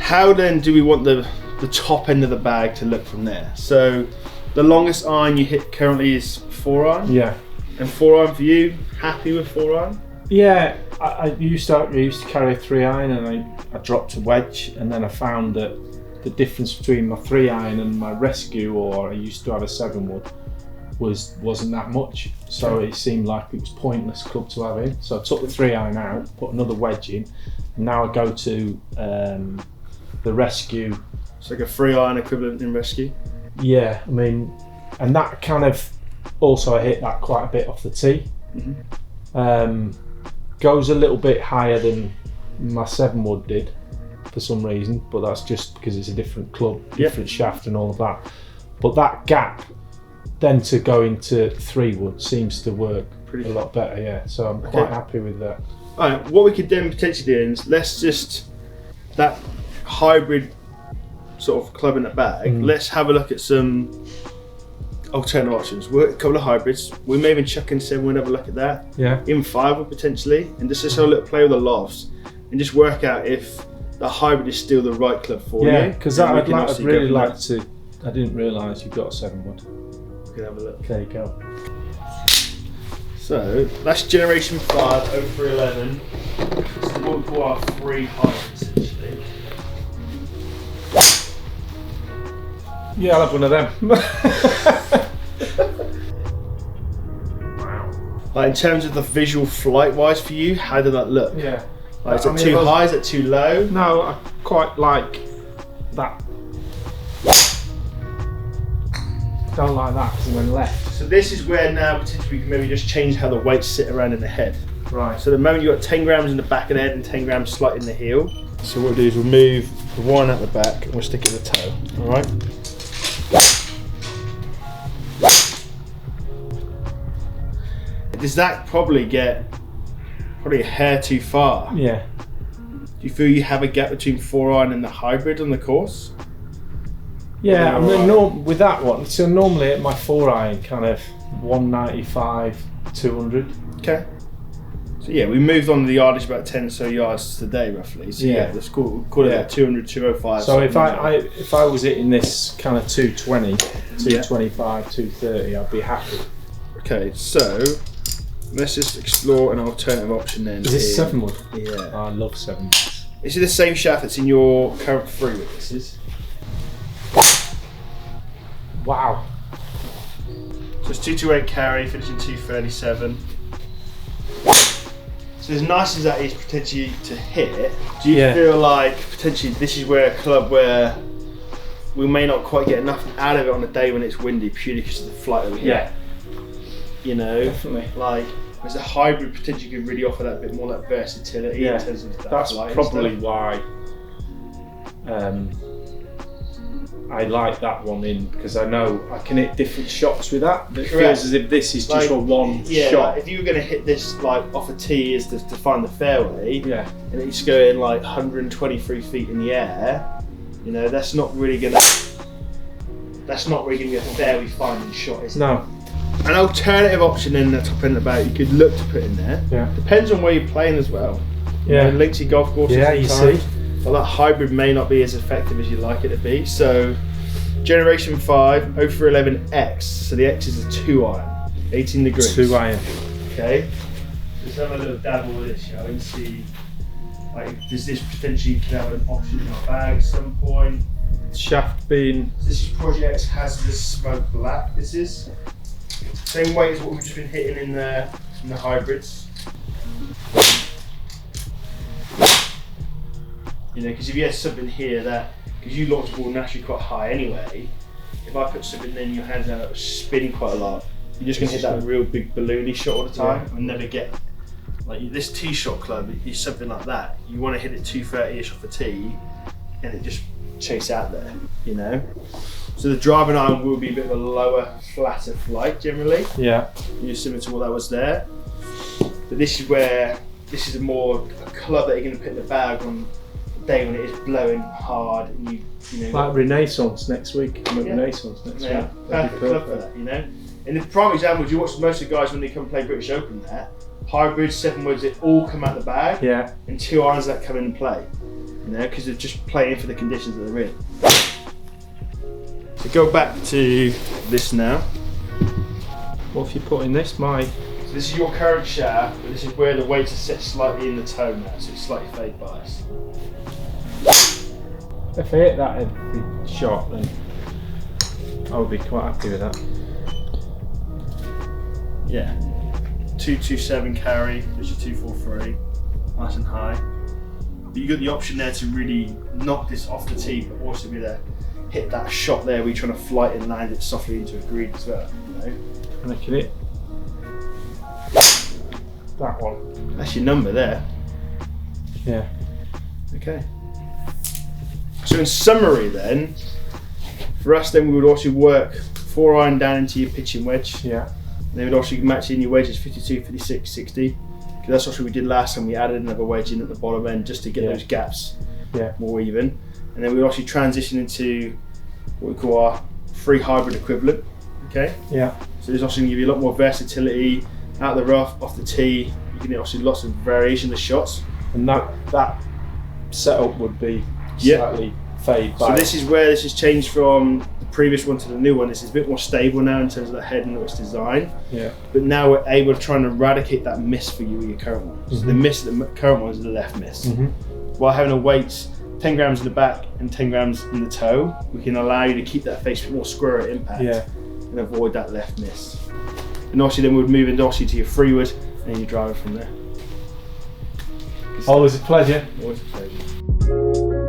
how then do we want the top end of the bag to look from there? So the longest iron you hit currently is 4-iron? Yeah. And 4-iron for you, happy with 4-iron? Yeah, I used to carry a 3-iron and I dropped a wedge, and then I found that the difference between my 3-iron and my rescue, or I used to have a 7-wood, wasn't that much. So it seemed like it was pointless club to have in. So I took the 3-iron out, put another wedge in, and now I go to the rescue. It's like a 3-iron equivalent in rescue? Yeah, I mean, and that kind of, also I hit that quite a bit off the tee. Mm-hmm. Goes a little bit higher than my 7-wood did for some reason, but that's just because it's a different club, different shaft and all of that. But that gap then to go into 3-wood seems to work a lot better, yeah. So I'm quite happy with that. All right, what we could then potentially do is, let's just, that hybrid sort of club in the bag, let's have a look at some alternative options. We'll a couple of hybrids. We may even chuck in 7, we'll have a look at that. Yeah. In 5 potentially, and just have a little play with the lofts and just work out if the hybrid is still the right club for you. Yeah, because I'd really like to. I didn't realise you've got a 7-wood. We can have a look. There you go. So that's generation 5 0311. It's what we call our 3 hybrids essentially. Yeah, I'll have one of them. Wow. Like in terms of the visual flight wise for you, how did that look? Yeah. Like, is it too high? Is it too low? No, I quite like that. Don't like that because it went left. So this is where now potentially we can maybe just change how the weights sit around in the head. Right. So the moment you've got 10 grams in the back of the head and 10 grams slightly in the heel. So what we'll do is we'll move the 1 out the back and we'll stick it in the toe. Alright? Does that probably get a hair too far? Yeah. Do you feel you have a gap between 4-iron and the hybrid on the course? Yeah, I mean, with that one, so normally at my 4-iron kind of 195, 200. Okay. So yeah, we moved on to the yardage about 10 or so yards today roughly. So yeah, let's call it about 200, 205. So if I was hitting this kind of 220, 225, 230, I'd be happy. Okay, so let's just explore an alternative option then. Is this 7-wood? Yeah. Oh, I love 7-woods. Is it the same shaft that's in your current 3-wood? This is. Wow. So it's 228 carry, finishing 237. So as nice as that is potentially to hit, do you feel like potentially this is where a club where we may not quite get enough out of it on a day when it's windy purely because of the flight over here? Yeah. You know, definitely. Like, as a hybrid potentially could really offer that bit more that versatility in terms of that. That's probably why I like that one in, because I know I can hit different shots with that. It feels as if this is just a one shot. Like if you were going to hit this like off a tee is to find the fairway, and it's going like 123 feet in the air, you know, that's not really going to be a fairway finding shot, is it? No. An alternative option in the top end of the bag you could look to put in there. Yeah. Depends on where you're playing as well. Yeah. You know, links your golf courses. Yeah, you see. Well, that hybrid may not be as effective as you'd like it to be. So, Generation 5 0311X. So the X is a 2-iron, 18 degrees. 2-iron. Okay. Let's have a little dabble with this, shall we? And see, like, does this potentially have an option in our bag at some point? Shaft being. So this is Project Hazardous Smoke Black. This is same weight as what we've just been hitting in the hybrids. You know, because if you had something here that, because you launch the ball naturally quite high anyway, if I put something in your hands out that was spinning quite a lot, you're just going to hit that real big balloony shot all the time and never get, like this tee shot club is something like that. You want to hit it 230-ish off the tee and it just chase out there, you know? So the driving iron will be a bit of a lower, flatter flight generally. Yeah. You're similar to what that was there. But this is where, this is a club that you're going to put in the bag on day when it is blowing hard and you know, like Renaissance next week. Renaissance next week. Perfect club for that, you know. And the prime example is you watch most of the guys when they come play British Open there, hybrids, 7-woods, they all come out the bag. Yeah. And 2 irons that come into play. You know, because they're just playing for the conditions that they're in. So go back to this now. What if you put in this? So this is your current shaft, but this is where the weights are set slightly in the toe now, so it's slightly fade bias. If I hit that every shot, then I would be quite happy with that. Yeah. 227 carry, there's your 243, nice and high. But you got the option there to really knock this off the tee, but also be there, hit that shot there where you're trying to flight and land it softly into a green as well. You know? And I can hit that one. That's your number there. Yeah. Okay. So in summary then, for us then we would also work 4-iron down into your pitching wedge. Yeah. They would also match in your wedges 52, 56, 60. Because that's also what we did last time. We added another wedge in at the bottom end just to get those gaps more even. And then we also transition into what we call our free hybrid equivalent. Okay. Yeah. So this also going to give you a lot more versatility out the rough, off the tee. You can also lots of variation of shots. And that setup would be slightly fade bias. So this is where this has changed from the previous one to the new one. This is a bit more stable now in terms of the head and its design. Yeah. But now we're able to try and eradicate that miss for you with your current one. So the miss, the current one is the left miss. While having a weight 10 grams in the back and 10 grams in the toe, we can allow you to keep that face a bit more square at impact and avoid that left miss. And obviously then we'd move into obviously to your freewood and your driver from there. Always a pleasure. Always a pleasure.